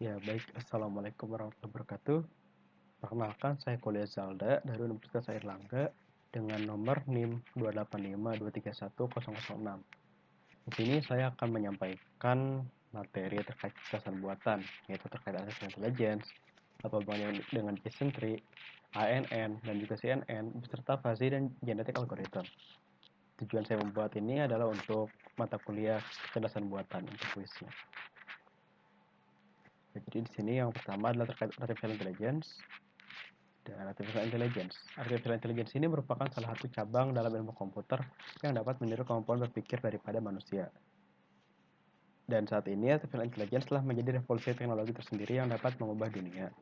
Ya, baik. Assalamualaikum warahmatullahi wabarakatuh. Perkenalkan, saya Kuliah Zalda dari Universitas Airlangga dengan nomor NIM 285231006. Di sini saya akan menyampaikan materi terkait kecerdasan buatan, yaitu terkait artificial intelligence, apa hubungannya dengan Bayesian tree, ANN, dan juga CNN, beserta fuzzy dan genetic algorithm. Tujuan saya membuat ini adalah untuk mata kuliah kecerdasan buatan untuk kuisnya. Jadi di sini yang pertama adalah terkait artificial intelligence. Dan artificial intelligence ini merupakan salah satu cabang dalam ilmu komputer yang dapat meniru kemampuan berpikir daripada manusia. Dan saat ini artificial intelligence telah menjadi revolusi teknologi tersendiri yang dapat mengubah dunia.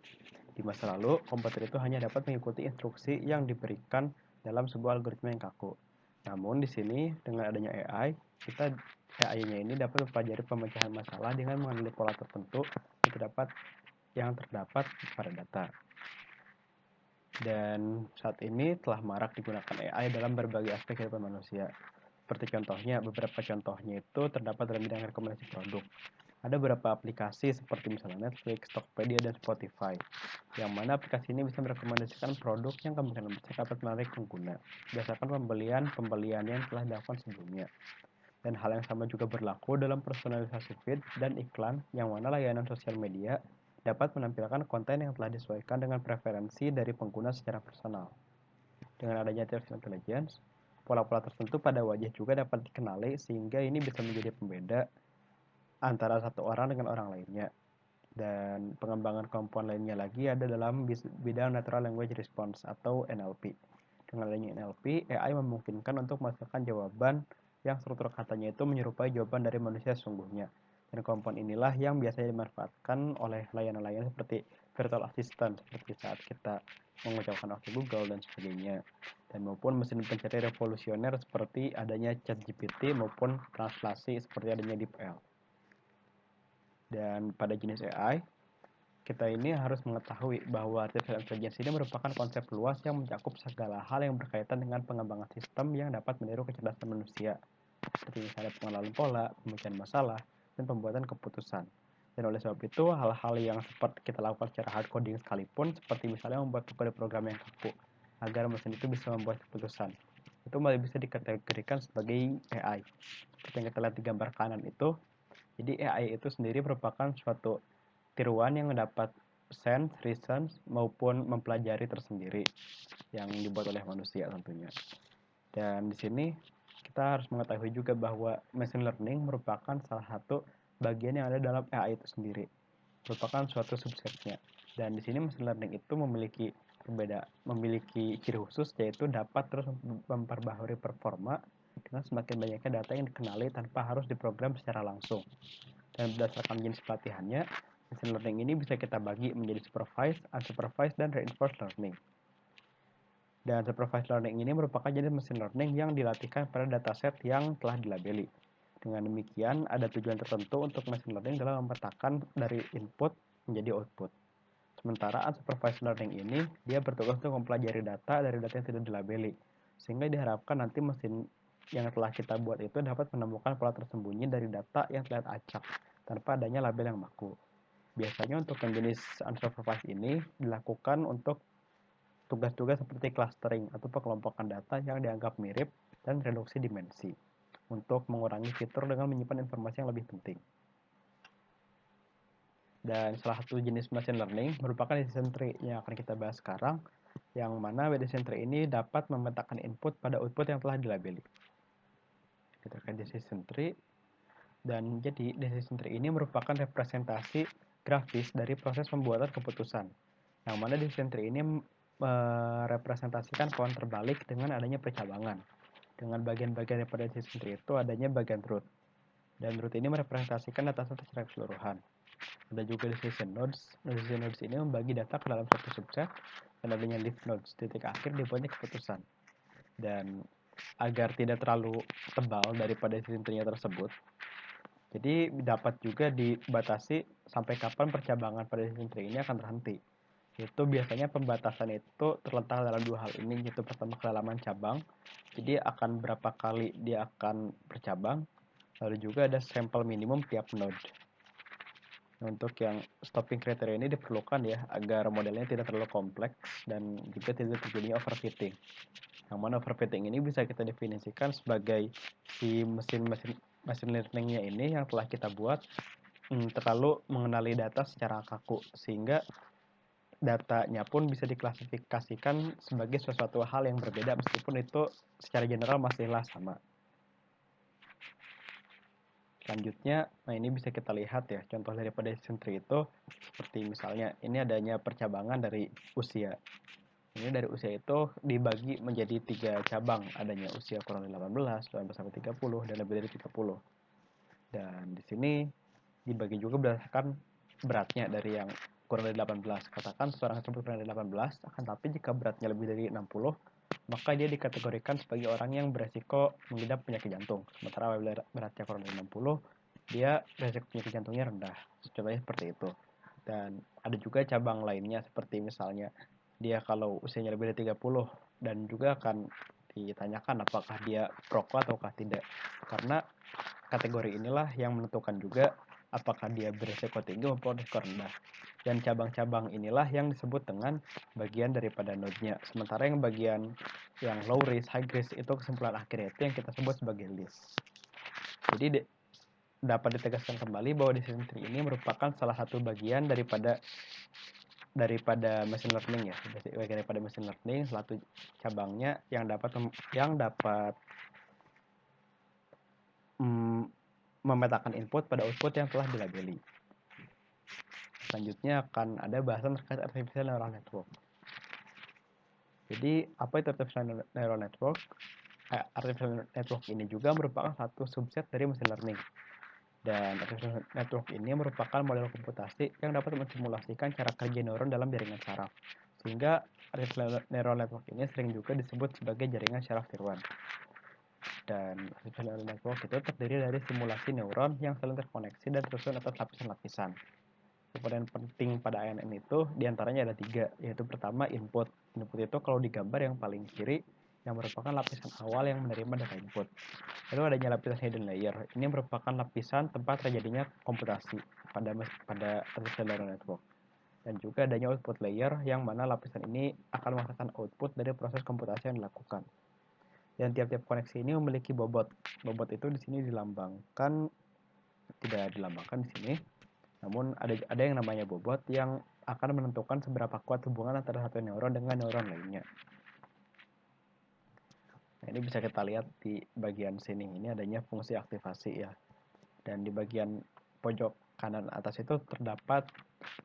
Di masa lalu, komputer itu hanya dapat mengikuti instruksi yang diberikan dalam sebuah algoritma yang kaku. Namun di sini dengan adanya AI-nya ini dapat mempelajari pemecahan masalah dengan mengenali pola tertentu yang terdapat pada data. Dan saat ini telah marak digunakan AI dalam berbagai aspek kehidupan manusia. Beberapa contohnya itu terdapat dalam bidang rekomendasi produk. Ada beberapa aplikasi seperti misalnya Netflix, Tokopedia, dan Spotify, yang mana aplikasi ini bisa merekomendasikan produk yang kemungkinan besar dapat menarik pengguna, berdasarkan pembelian yang telah dilakukan sebelumnya. Dan hal yang sama juga berlaku dalam personalisasi feed dan iklan, yang mana layanan sosial media dapat menampilkan konten yang telah disesuaikan dengan preferensi dari pengguna secara personal. Dengan adanya artificial intelligence, pola-pola tertentu pada wajah juga dapat dikenali sehingga ini bisa menjadi pembeda antara satu orang dengan orang lainnya. Dan pengembangan kemampuan lainnya lagi ada dalam bidang Natural Language Response atau NLP. Dengan adanya NLP, AI memungkinkan untuk menghasilkan jawaban yang struktur katanya itu menyerupai jawaban dari manusia sesungguhnya. Dan kemampuan inilah yang biasanya dimanfaatkan oleh layanan-layanan seperti virtual assistant, seperti saat kita mengucapkan oke Google dan sebagainya. Dan maupun mesin pencari revolusioner seperti adanya ChatGPT maupun translasi seperti adanya DeepL. Dan pada jenis AI, kita ini harus mengetahui bahwa artificial intelligence ini merupakan konsep luas yang mencakup segala hal yang berkaitan dengan pengembangan sistem yang dapat meniru kecerdasan manusia, seperti misalnya pengenalan pola, pemecahan masalah, dan pembuatan keputusan. Dan oleh sebab itu, hal-hal yang seperti kita lakukan secara hard coding sekalipun, seperti misalnya membuat kode program yang kaku, agar mesin itu bisa membuat keputusan, itu masih bisa dikategorikan sebagai AI. Seperti yang kita lihat di gambar kanan itu, jadi AI itu sendiri merupakan suatu tiruan yang dapat sense, reason, maupun mempelajari tersendiri yang dibuat oleh manusia tentunya. Dan di sini kita harus mengetahui juga bahwa machine learning merupakan salah satu bagian yang ada dalam AI itu sendiri, merupakan suatu subsetnya. Dan di sini machine learning itu memiliki ciri khusus, yaitu dapat terus memperbaharui performa dengan semakin banyaknya data yang dikenali tanpa harus diprogram secara langsung. Dan berdasarkan jenis pelatihannya, machine learning ini bisa kita bagi menjadi supervised, unsupervised, dan reinforced learning. Dan supervised learning ini merupakan jenis machine learning yang dilatihkan pada dataset yang telah dilabeli. Dengan demikian, ada tujuan tertentu untuk machine learning dalam memetakan dari input menjadi output. Sementara unsupervised learning ini, dia bertugas untuk mempelajari data dari data yang tidak dilabeli. Sehingga diharapkan nanti mesin yang telah kita buat itu dapat menemukan pola tersembunyi dari data yang terlihat acak, tanpa adanya label yang baku. Biasanya untuk yang jenis unsupervised ini dilakukan untuk tugas-tugas seperti clustering atau pengelompokan data yang dianggap mirip dan reduksi dimensi untuk mengurangi fitur dengan menyimpan informasi yang lebih penting. Dan salah satu jenis machine learning merupakan decision tree yang akan kita bahas sekarang, yang mana decision tree ini dapat memetakan input pada output yang telah dilabeli. Kita akan decision tree, dan jadi decision tree ini merupakan representasi grafis dari proses pembuatan keputusan, yang mana decision tree ini merepresentasikan pohon terbalik dengan adanya percabangan. Dengan bagian-bagian daripada decision tree itu adanya bagian root, dan root ini merepresentasikan data secara keseluruhan. Ada juga decision nodes. Decision nodes ini membagi data ke dalam satu subset, dan adanya leaf nodes, titik akhir dibuatnya keputusan. Dan agar tidak terlalu tebal daripada decision tree-nya tersebut, jadi dapat juga dibatasi sampai kapan percabangan pada decision tree ini akan terhenti. Itu biasanya pembatasan itu terletak dalam dua hal ini, yaitu pertama kedalaman cabang, jadi akan berapa kali dia akan bercabang, lalu juga ada sampel minimum tiap node. Nah, untuk yang stopping kriteria ini diperlukan ya agar modelnya tidak terlalu kompleks dan juga tidak terjadi overfitting. Yang mana overfitting ini bisa kita definisikan sebagai si mesin learningnya ini yang telah kita buat terlalu mengenali data secara kaku, sehingga datanya pun bisa diklasifikasikan sebagai sesuatu hal yang berbeda meskipun itu secara general masihlah sama. Selanjutnya, nah ini bisa kita lihat ya, contoh daripada decision tree itu seperti misalnya ini adanya percabangan dari usia. Ini dari usia itu dibagi menjadi 3 cabang, adanya usia kurang dari 18, 18 sampai 30, dan lebih dari 30. Dan di sini dibagi juga berdasarkan beratnya dari yang kurang dari 18. Katakan seorang tersebut kurang dari 18, akan tapi jika beratnya lebih dari 60, maka dia dikategorikan sebagai orang yang beresiko mengidap penyakit jantung. Sementara apabila beratnya kurang dari 60, dia resiko penyakit jantungnya rendah. Contohnya seperti itu. Dan ada juga cabang lainnya seperti misalnya dia kalau usianya lebih dari 30 dan juga akan ditanyakan apakah dia perokok ataukah tidak. Karena kategori inilah yang menentukan juga apakah dia beresiko tinggi maupun risiko rendah. Dan cabang-cabang inilah yang disebut dengan bagian daripada node-nya. Sementara yang bagian yang low risk, high risk itu kesimpulan akhirnya itu yang kita sebut sebagai list. Jadi dapat ditegaskan kembali bahwa decision tree ini merupakan salah satu bagian daripada machine learning ya, bagian daripada machine learning, salah satu cabangnya yang dapat memetakan input pada output yang telah dilabeli. Selanjutnya akan ada bahasan terkait artificial neural network. Jadi apa itu artificial neural network? Artificial network ini juga merupakan satu subset dari machine learning. Dan artificial network ini merupakan model komputasi yang dapat mensimulasikan cara kerja neuron dalam jaringan saraf. Sehingga artificial neural network ini sering juga disebut sebagai jaringan syaraf tiruan. Dan artificial neural network itu terdiri dari simulasi neuron yang saling terkoneksi dan tersusun atas lapisan-lapisan. Komponen penting pada ANN itu diantaranya ada 3, yaitu pertama input. Input itu kalau digambar yang paling kiri, yang merupakan lapisan awal yang menerima data input. Lalu adanya lapisan hidden layer. Ini merupakan lapisan tempat terjadinya komputasi pada artificial neural network. Dan juga adanya output layer, yang mana lapisan ini akan menghasilkan output dari proses komputasi yang dilakukan. Dan tiap-tiap koneksi ini memiliki bobot. Bobot itu di sini dilambangkan, tidak dilambangkan di sini. Namun ada yang namanya bobot yang akan menentukan seberapa kuat hubungan antara satu neuron dengan neuron lainnya. Nah, ini bisa kita lihat di bagian sini. Ini adanya fungsi aktivasi ya. Dan di bagian pojok kanan atas itu terdapat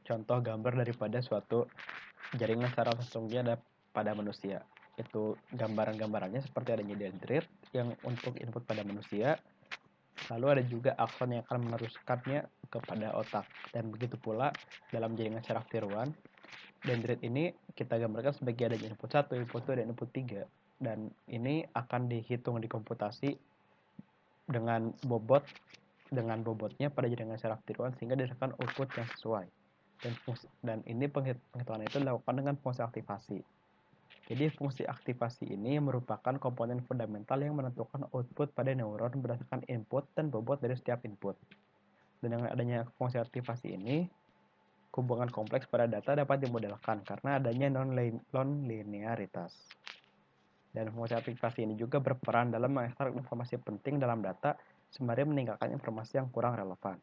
contoh gambar daripada suatu jaringan saraf sesungguhnya pada manusia. Itu gambaran-gambarannya seperti adanya dendrit yang untuk input pada manusia. Lalu ada juga akson yang akan meneruskannya kepada otak. Dan begitu pula dalam jaringan saraf tiruan, dendrit ini kita gambarkan sebagai adanya input 1, input 2, dan input 3. Dan ini akan dihitung di komputasi dengan bobotnya pada jaringan saraf tiruan sehingga dihasilkan output yang sesuai. Dan ini penghitungan itu dilakukan dengan fungsi aktivasi. Jadi fungsi aktivasi ini merupakan komponen fundamental yang menentukan output pada neuron berdasarkan input dan bobot dari setiap input. Dan dengan adanya fungsi aktivasi ini, hubungan kompleks pada data dapat dimodelkan karena adanya non-linearitas. Dan fungsi aktivasi ini juga berperan dalam mengekstrak informasi penting dalam data sembari meninggalkan informasi yang kurang relevan.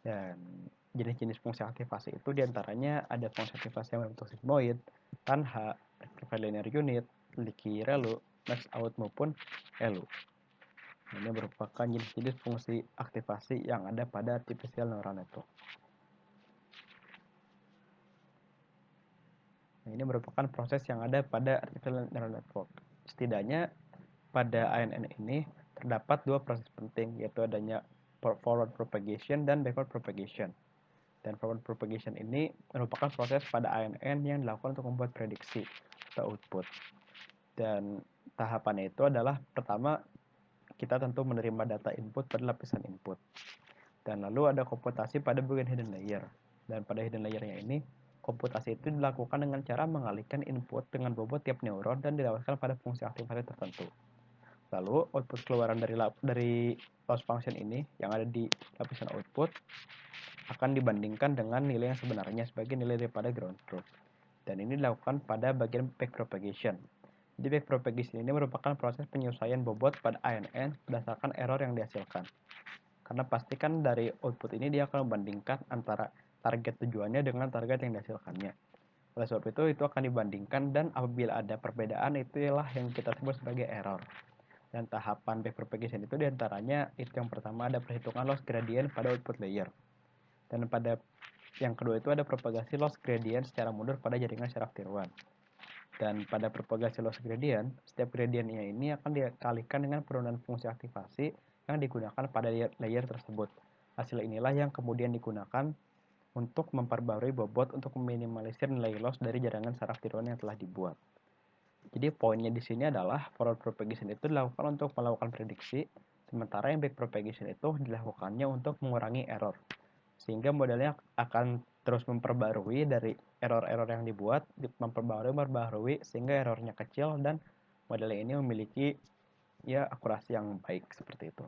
Dan jenis-jenis fungsi aktivasi itu diantaranya ada fungsi aktivasi yang berbentuk sigmoid, tanha, rectified linear unit, leaky relu, max out maupun elu. Ini merupakan jenis-jenis fungsi aktivasi yang ada pada artificial neural network. Nah, ini merupakan proses yang ada pada artificial neural network. Setidaknya pada ANN ini terdapat 2 proses penting, yaitu adanya forward propagation dan backward propagation. Dan forward propagation ini merupakan proses pada ANN yang dilakukan untuk membuat prediksi atau output. Dan tahapannya itu adalah pertama kita tentu menerima data input pada lapisan input. Dan lalu ada komputasi pada bagian hidden layer. Dan pada hidden layernya ini, komputasi itu dilakukan dengan cara mengalihkan input dengan bobot tiap neuron dan dilewatkan pada fungsi aktivasi tertentu. Lalu output keluaran dari loss function ini yang ada di lapisan output akan dibandingkan dengan nilai yang sebenarnya sebagai nilai daripada ground truth. Dan ini dilakukan pada bagian backpropagation. Jadi backpropagation ini merupakan proses penyesuaian bobot pada ANN berdasarkan error yang dihasilkan. Karena pastikan dari output ini dia akan membandingkan antara target tujuannya dengan target yang dihasilkannya. Oleh sebab itu akan dibandingkan dan apabila ada perbedaan itulah yang kita sebut sebagai error. Dan tahapan backpropagation itu diantaranya itu yang pertama ada perhitungan loss gradient pada output layer. Dan pada yang kedua itu ada propagasi loss gradient secara mundur pada jaringan syaraf tiruan. Dan pada propagasi loss gradient, setiap gradientnya ini akan dikalikan dengan penurunan fungsi aktivasi yang digunakan pada layer tersebut. Hasil inilah yang kemudian digunakan untuk memperbarui bobot untuk meminimalisir nilai loss dari jaringan saraf tiruan yang telah dibuat. Jadi poinnya di sini adalah forward propagation itu dilakukan untuk melakukan prediksi, sementara yang back propagation itu dilakukannya untuk mengurangi error. Sehingga modelnya akan terus memperbarui dari error-error yang dibuat, memperbarui sehingga errornya kecil dan model ini memiliki ya akurasi yang baik seperti itu.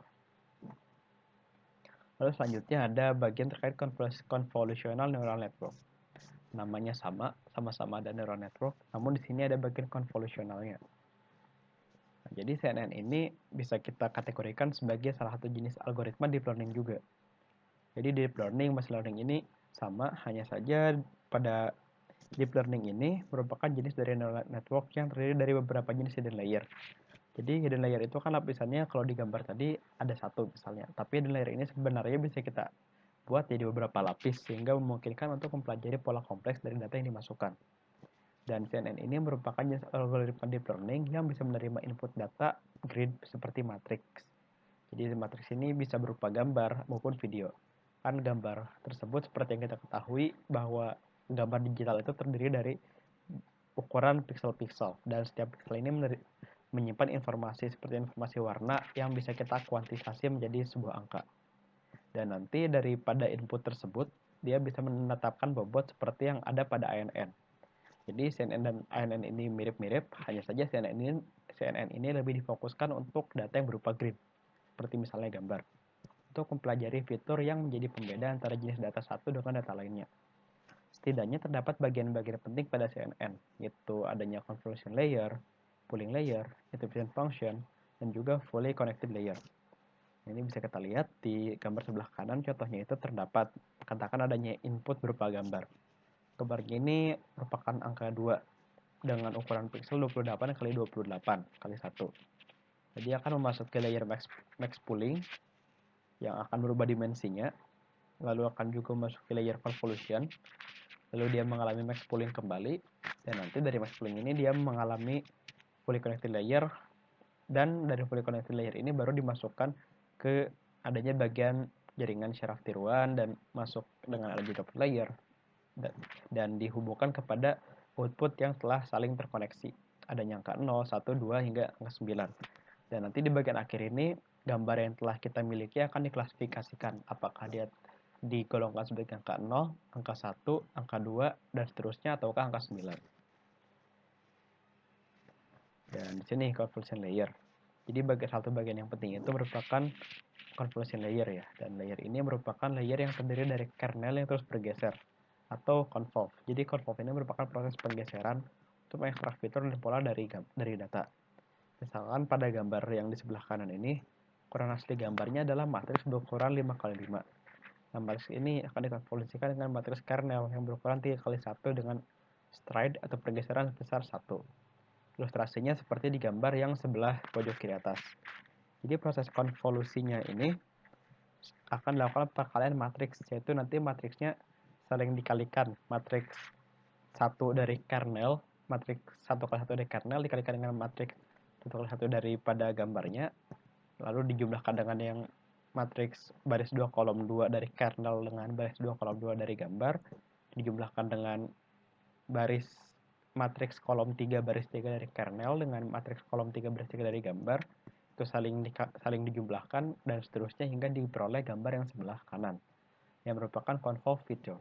Lalu selanjutnya ada bagian terkait convolutional neural network. Namanya sama-sama ada neural network, namun di sini ada bagian konvolusionalnya. Nah, jadi CNN ini bisa kita kategorikan sebagai salah satu jenis algoritma deep learning juga. Jadi deep learning, machine learning ini sama, hanya saja pada deep learning ini merupakan jenis dari neural network yang terdiri dari beberapa jenis hidden layer. Jadi hidden layer itu kan lapisannya kalau di gambar tadi ada satu misalnya, tapi hidden layer ini sebenarnya bisa kita buat jadi beberapa lapis sehingga memungkinkan untuk mempelajari pola kompleks dari data yang dimasukkan. Dan CNN ini merupakan jenis algoritma deep learning yang bisa menerima input data grid seperti matriks. Jadi matriks ini bisa berupa gambar maupun video. Kan gambar tersebut seperti yang kita ketahui bahwa gambar digital itu terdiri dari ukuran piksel-piksel dan setiap piksel ini menyimpan informasi seperti informasi warna yang bisa kita kuantisasi menjadi sebuah angka. Dan nanti daripada input tersebut dia bisa menetapkan bobot seperti yang ada pada ANN. Jadi CNN dan ANN ini mirip-mirip, hanya saja CNN ini lebih difokuskan untuk data yang berupa grid, seperti misalnya gambar, untuk mempelajari fitur yang menjadi pembeda antara jenis data satu dengan data lainnya. Setidaknya terdapat bagian-bagian penting pada CNN, yaitu adanya convolution layer, pooling layer, interpretation function, dan juga fully connected layer. Ini bisa kita lihat di gambar sebelah kanan, contohnya itu terdapat, katakan adanya input berupa gambar. Gambar ini merupakan angka 2 dengan ukuran pixel 28 kali 28 kali 1. Jadi akan memasuki layer max pooling yang akan berubah dimensinya, lalu akan juga memasuki layer convolution, lalu dia mengalami max pooling kembali, dan nanti dari max pooling ini dia mengalami fully connected layer, dan dari fully connected layer ini baru dimasukkan ke adanya bagian jaringan syaraf tiruan dan masuk dengan adanya top layer dan dihubungkan kepada output yang telah saling terkoneksi. Adanya angka 0, 1, 2 hingga angka 9. Dan nanti di bagian akhir ini gambar yang telah kita miliki akan diklasifikasikan apakah dia digolongkan sebagai angka 0, angka 1, angka 2 dan seterusnya ataukah angka 9. Dan di sini convolution layer. Jadi satu bagian yang penting itu merupakan convolution layer ya. Dan layer ini merupakan layer yang terdiri dari kernel yang terus bergeser atau convolve. Jadi convolve ini merupakan proses penggeseran untuk mengekstrak fitur dan pola dari data. Misalkan pada gambar yang di sebelah kanan ini, ukuran asli gambarnya adalah matriks berukuran 5x5. Nah, matriks ini akan dikonvolusikan dengan matriks kernel yang berukuran 3x1 dengan stride atau pergeseran sebesar 1. Ilustrasinya seperti di gambar yang sebelah pojok kiri atas. Jadi proses konvolusinya ini akan dilakukan perkalian matriks, yaitu nanti matriksnya saling dikalikan. Matriks 1 dari kernel, matriks 1x1 dari kernel dikalikan dengan matriks 1x1 daripada gambarnya, lalu dijumlahkan dengan yang matriks baris 2 kolom 2 dari kernel dengan baris 2 kolom 2 dari gambar, dijumlahkan dengan baris matriks kolom 3 baris 3 dari kernel dengan matriks kolom 3 baris 3 dari gambar, itu saling dijumlahkan dan seterusnya hingga diperoleh gambar yang sebelah kanan yang merupakan convolve feature.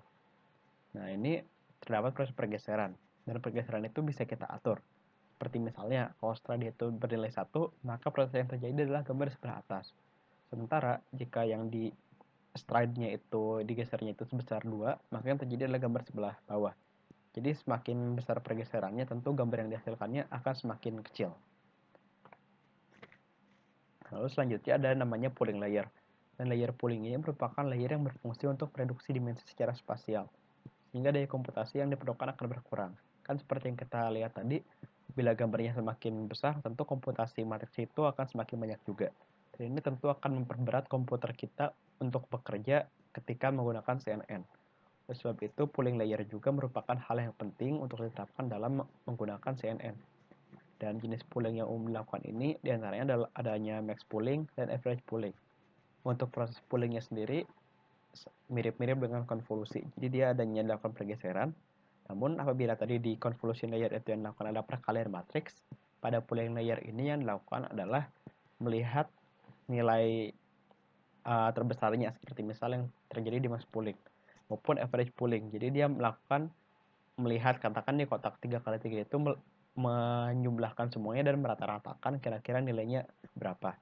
Nah, ini terdapat proses pergeseran dan pergeseran itu bisa kita atur. Seperti misalnya, kalau setelah dia itu bernilai 1, maka proses yang terjadi adalah gambar sebelah atas. Sementara, jika yang di stride-nya itu, digesernya itu sebesar 2, maka yang terjadi adalah gambar sebelah bawah. Jadi semakin besar pergeserannya, tentu gambar yang dihasilkannya akan semakin kecil. Lalu selanjutnya ada namanya pooling layer. Dan layer pooling ini merupakan layer yang berfungsi untuk reduksi dimensi secara spasial, sehingga daya komputasi yang diperlukan akan berkurang. Kan seperti yang kita lihat tadi, bila gambarnya semakin besar, tentu komputasi matriks itu akan semakin banyak juga. Dan ini tentu akan memperberat komputer kita untuk bekerja ketika menggunakan CNN. Oleh sebab itu, pooling layer juga merupakan hal yang penting untuk diterapkan dalam menggunakan CNN. Dan jenis pooling yang umum dilakukan ini diantaranya adalah adanya max pooling dan average pooling. Untuk proses poolingnya sendiri mirip-mirip dengan konvolusi. Jadi dia adanya dilakukan pergeseran. Namun apabila tadi di convolution layer itu yang dilakukan adalah perkalian matriks, pada pooling layer ini yang dilakukan adalah melihat nilai terbesarnya, seperti misalnya yang terjadi di max pooling maupun average pooling. Jadi dia melihat katakan di kotak 3x3 itu menjumlahkan semuanya dan merata-ratakan kira-kira nilainya berapa.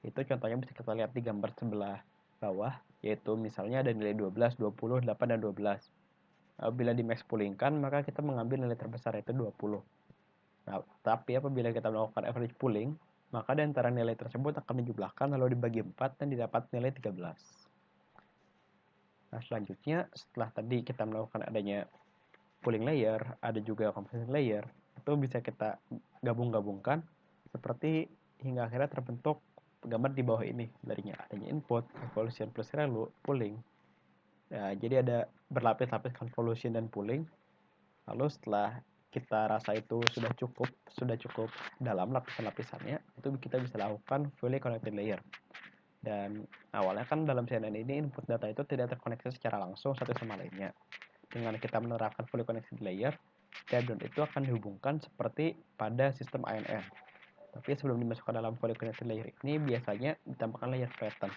Itu contohnya bisa kita lihat di gambar sebelah bawah, yaitu misalnya ada nilai 12, 20, 8, dan 12. Bila di max poolingkan, maka kita mengambil nilai terbesar yaitu 20. Nah, tapi apabila kita melakukan average pooling, maka di antara nilai tersebut akan dijumlahkan lalu dibagi 4 dan didapat nilai 13. Nah, selanjutnya setelah tadi kita melakukan adanya pooling layer, ada juga convolution layer, itu bisa kita gabung-gabungkan seperti hingga akhirnya terbentuk gambar di bawah ini. Darinya adanya input, convolution plus relu, pooling. Ya, jadi ada berlapis-lapis convolution dan pooling. Lalu setelah kita rasa itu sudah cukup dalam lapisan-lapisannya, itu kita bisa lakukan fully connected layer. Dan awalnya kan dalam CNN ini input data itu tidak terkoneksi secara langsung satu sama lainnya. Dengan kita menerapkan fully connected layer, step down itu akan dihubungkan seperti pada sistem ANN. Tapi sebelum dimasukkan dalam fully connected layer ini, biasanya ditambahkan layer pattern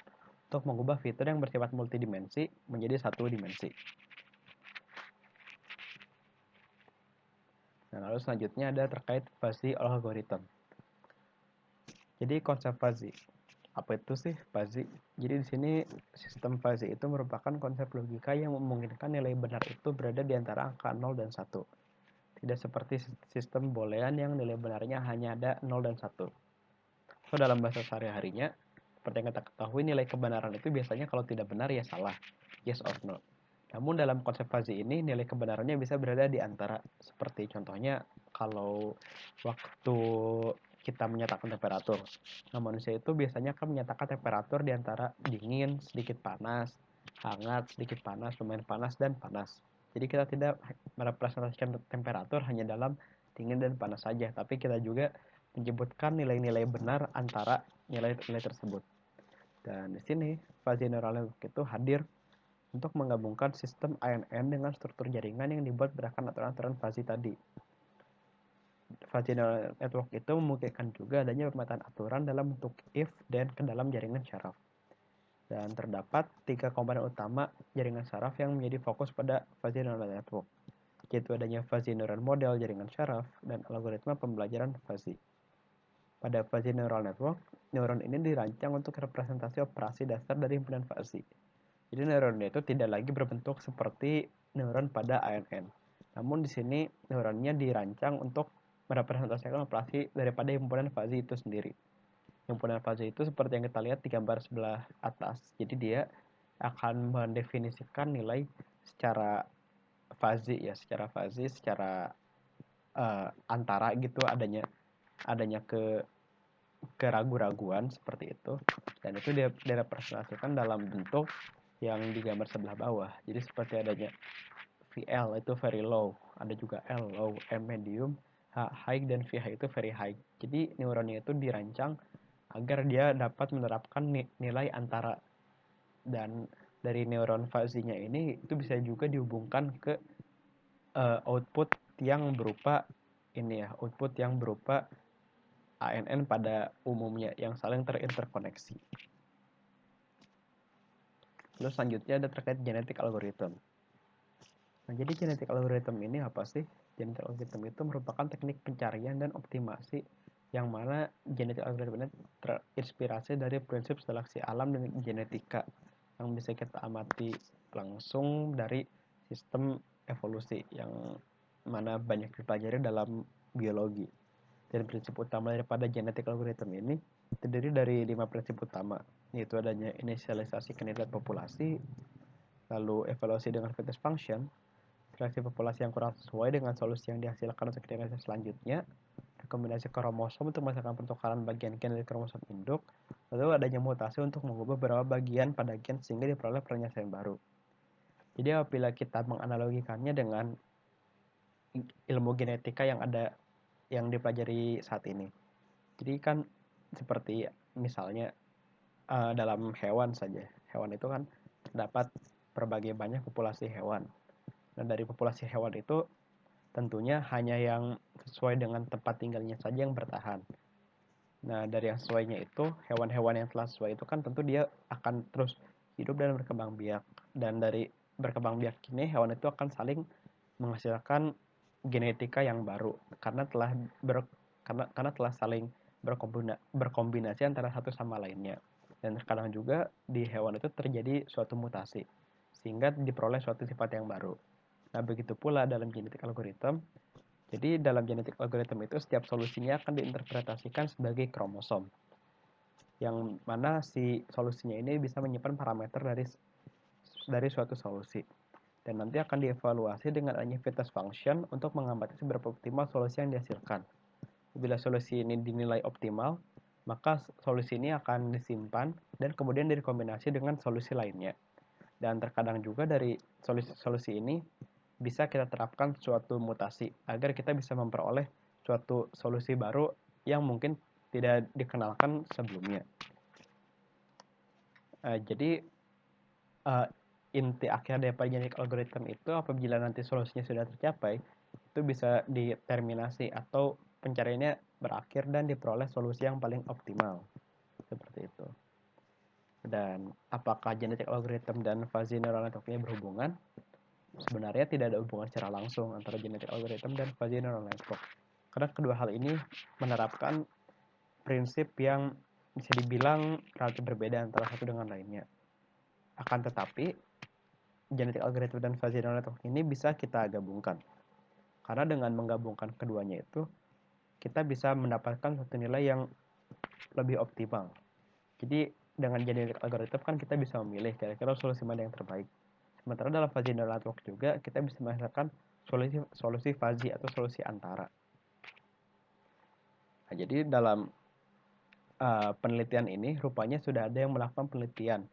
untuk mengubah fitur yang bersifat multidimensi menjadi satu dimensi. Nah, lalu selanjutnya ada terkait fuzzy algorithm. Jadi konsep fuzzy, apa itu sih fuzzy? Jadi di sini sistem fuzzy itu merupakan konsep logika yang memungkinkan nilai benar itu berada di antara angka 0 dan 1. Tidak seperti sistem boolean yang nilai benarnya hanya ada 0 dan 1. So, dalam bahasa sehari-harinya, seperti yang kita ketahui, nilai kebenaran itu biasanya kalau tidak benar ya salah, yes or no. Namun dalam konsep fuzzy ini, nilai kebenarannya bisa berada di antara. Seperti contohnya, kalau waktu kita menyatakan temperatur. Nah, manusia itu biasanya akan menyatakan temperatur di antara dingin, sedikit panas, hangat, sedikit panas, lumayan panas, dan panas. Jadi kita tidak merepresentasikan temperatur hanya dalam dingin dan panas saja, tapi kita juga menyebutkan nilai-nilai benar antara nilai-nilai tersebut. Dan di sini fuzzy neural network itu hadir untuk menggabungkan sistem ANN dengan struktur jaringan yang dibuat berdasarkan aturan-aturan fuzzy tadi. Fuzzy neural network itu memungkinkan juga adanya pemetaan aturan dalam bentuk if dan ke dalam jaringan syaraf. Dan terdapat 3 komponen utama jaringan syaraf yang menjadi fokus pada fuzzy neural network, yaitu adanya fuzzy neural model jaringan syaraf dan algoritma pembelajaran fuzzy. Pada fuzzy neural network, neuron ini dirancang untuk representasi operasi dasar dari himpunan fuzzy. Jadi neuronnya itu tidak lagi berbentuk seperti neuron pada ANN. Namun di sini neuronnya dirancang untuk merepresentasikan operasi daripada himpunan fuzzy itu sendiri. Himpunan fuzzy itu seperti yang kita lihat di gambar sebelah atas. Jadi dia akan mendefinisikan nilai secara fuzzy ya, secara antara gitu, adanya keraguan-raguan seperti itu, dan itu direpresentasikan dalam bentuk yang di gambar sebelah bawah. Jadi seperti adanya VL itu very low, ada juga L low, M medium, H high, dan VH itu very high. Jadi neuronnya itu dirancang agar dia dapat menerapkan nilai antara, dan dari neuron fuzzy-nya ini itu bisa juga dihubungkan ke output yang berupa ANN pada umumnya yang saling terinterkoneksi. Lalu selanjutnya ada terkait genetic algorithm. Nah, jadi genetic algorithm ini apa sih? Genetic algorithm itu merupakan teknik pencarian dan optimasi yang mana genetic algorithm ini terinspirasi dari prinsip seleksi alam dan genetika yang bisa kita amati langsung dari sistem evolusi yang mana banyak dipelajari dalam biologi. Dan prinsip utama daripada genetic algorithm ini terdiri dari 5 prinsip utama, yaitu adanya inisialisasi kandidat populasi, lalu evaluasi dengan fitness function, seleksi populasi yang kurang sesuai dengan solusi yang dihasilkan untuk generasi selanjutnya, rekomendasi kromosom untuk melakukan pertukaran bagian gen dari kromosom induk, lalu adanya mutasi untuk mengubah beberapa bagian pada gen sehingga diperoleh penyelesaian baru. Jadi apabila kita menganalogikannya dengan ilmu genetika yang dipelajari saat ini. Jadi kan seperti misalnya dalam hewan saja. Hewan itu kan terdapat berbagai banyak populasi hewan. Nah, dari populasi hewan itu tentunya hanya yang sesuai dengan tempat tinggalnya saja yang bertahan. Nah, dari yang sesuainya itu, hewan-hewan yang telah sesuai itu kan tentu dia akan terus hidup dan berkembang biak. Dan dari berkembang biak ini, hewan itu akan saling menghasilkan genetika yang baru karena telah saling berkombinasi antara satu sama lainnya. Dan terkadang juga di hewan itu terjadi suatu mutasi sehingga diperoleh suatu sifat yang baru. Nah, begitu pula dalam genetik algorithm. Jadi dalam genetik algorithm itu setiap solusinya akan diinterpretasikan sebagai kromosom. Yang mana si solusinya ini bisa menyimpan parameter dari suatu solusi. Dan nanti akan dievaluasi dengan adanya fitness function untuk mengamati seberapa optimal solusi yang dihasilkan. Bila solusi ini dinilai optimal, maka solusi ini akan disimpan dan kemudian direkombinasi dengan solusi lainnya. Dan terkadang juga dari solusi ini bisa kita terapkan suatu mutasi agar kita bisa memperoleh suatu solusi baru yang mungkin tidak dikenalkan sebelumnya. Jadi inti akhir daripada genetic algorithm itu apabila nanti solusinya sudah tercapai, itu bisa diterminasi atau pencariannya berakhir dan diperoleh solusi yang paling optimal. Seperti itu. Dan apakah genetic algorithm dan fuzzy neural network-nya berhubungan? Sebenarnya tidak ada hubungan secara langsung antara genetic algorithm dan fuzzy neural network. Karena kedua hal ini menerapkan prinsip yang bisa dibilang relatif berbeda antara satu dengan lainnya. Akan tetapi, genetic algorithm dan fuzzy neural network ini bisa kita gabungkan. Karena dengan menggabungkan keduanya itu, kita bisa mendapatkan satu nilai yang lebih optimal. Jadi dengan genetic algorithm kan kita bisa memilih kira-kira solusi mana yang terbaik. Sementara dalam fuzzy neural network juga kita bisa menghasilkan solusi fuzzy atau solusi antara. Nah, jadi dalam penelitian ini rupanya sudah ada yang melakukan penelitian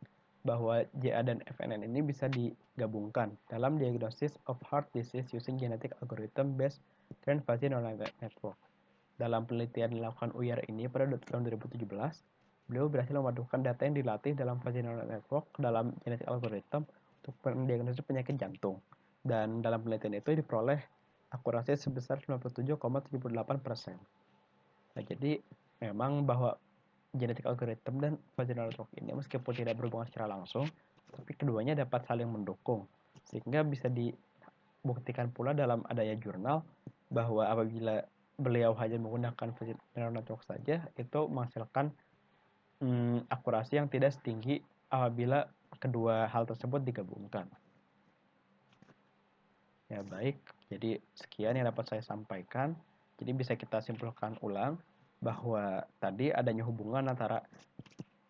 bahwa JA dan FNN ini bisa digabungkan dalam diagnosis of heart disease using genetic algorithm based trained fuzzy neural network. Dalam penelitian dilakukan UYAR ini pada tahun 2017, beliau berhasil memadukan data yang dilatih dalam fuzzy neural network dalam genetic algorithm untuk mendiagnosis penyakit jantung. Dan dalam penelitian itu diperoleh akurasi sebesar 97,78%. Nah, jadi memang bahwa genetic algorithm dan fuzzy neural network ini meskipun tidak berhubungan secara langsung, tapi keduanya dapat saling mendukung. Sehingga bisa dibuktikan pula dalam adanya jurnal bahwa apabila beliau hanya menggunakan fuzzy neural network saja, itu menghasilkan akurasi yang tidak setinggi apabila kedua hal tersebut digabungkan. Ya baik, jadi sekian yang dapat saya sampaikan. Jadi bisa kita simpulkan ulang bahwa tadi adanya hubungan antara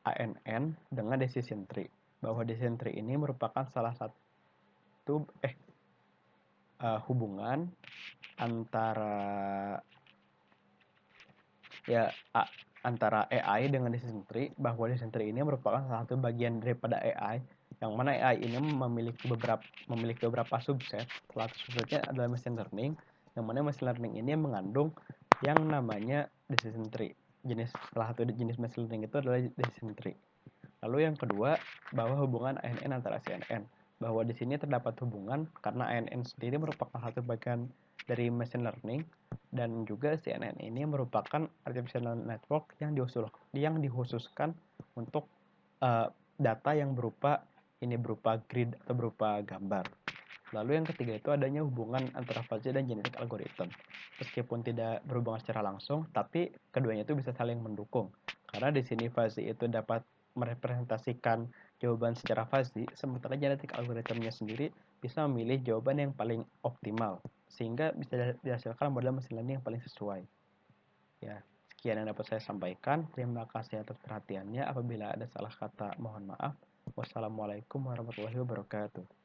ANN dengan decision tree. Bahwa decision tree ini merupakan salah satu hubungan antara antara AI dengan decision tree, bahwa decision tree ini merupakan salah satu bagian daripada AI, yang mana AI ini memiliki beberapa subset. Salah satu subsetnya adalah machine learning, yang mana machine learning ini mengandung yang namanya decision tree. Salah satu jenis machine learning itu adalah decision tree. Lalu yang kedua, bahwa hubungan ANN antara CNN, bahwa di sini terdapat hubungan karena ANN sendiri merupakan satu bagian dari machine learning, dan juga CNN ini merupakan artificial network yang dikhususkan untuk data yang berupa grid atau berupa gambar. Lalu yang ketiga itu adanya hubungan antara fuzzy dan genetik algoritma. Meskipun tidak berhubungan secara langsung, tapi keduanya itu bisa saling mendukung. Karena di sini fuzzy itu dapat merepresentasikan jawaban secara fuzzy, sementara genetik algoritmanya sendiri bisa memilih jawaban yang paling optimal, sehingga bisa dihasilkan model mesin learning yang paling sesuai. Ya, sekian yang dapat saya sampaikan. Terima kasih atas perhatiannya. Apabila ada salah kata, mohon maaf. Wassalamualaikum warahmatullahi wabarakatuh.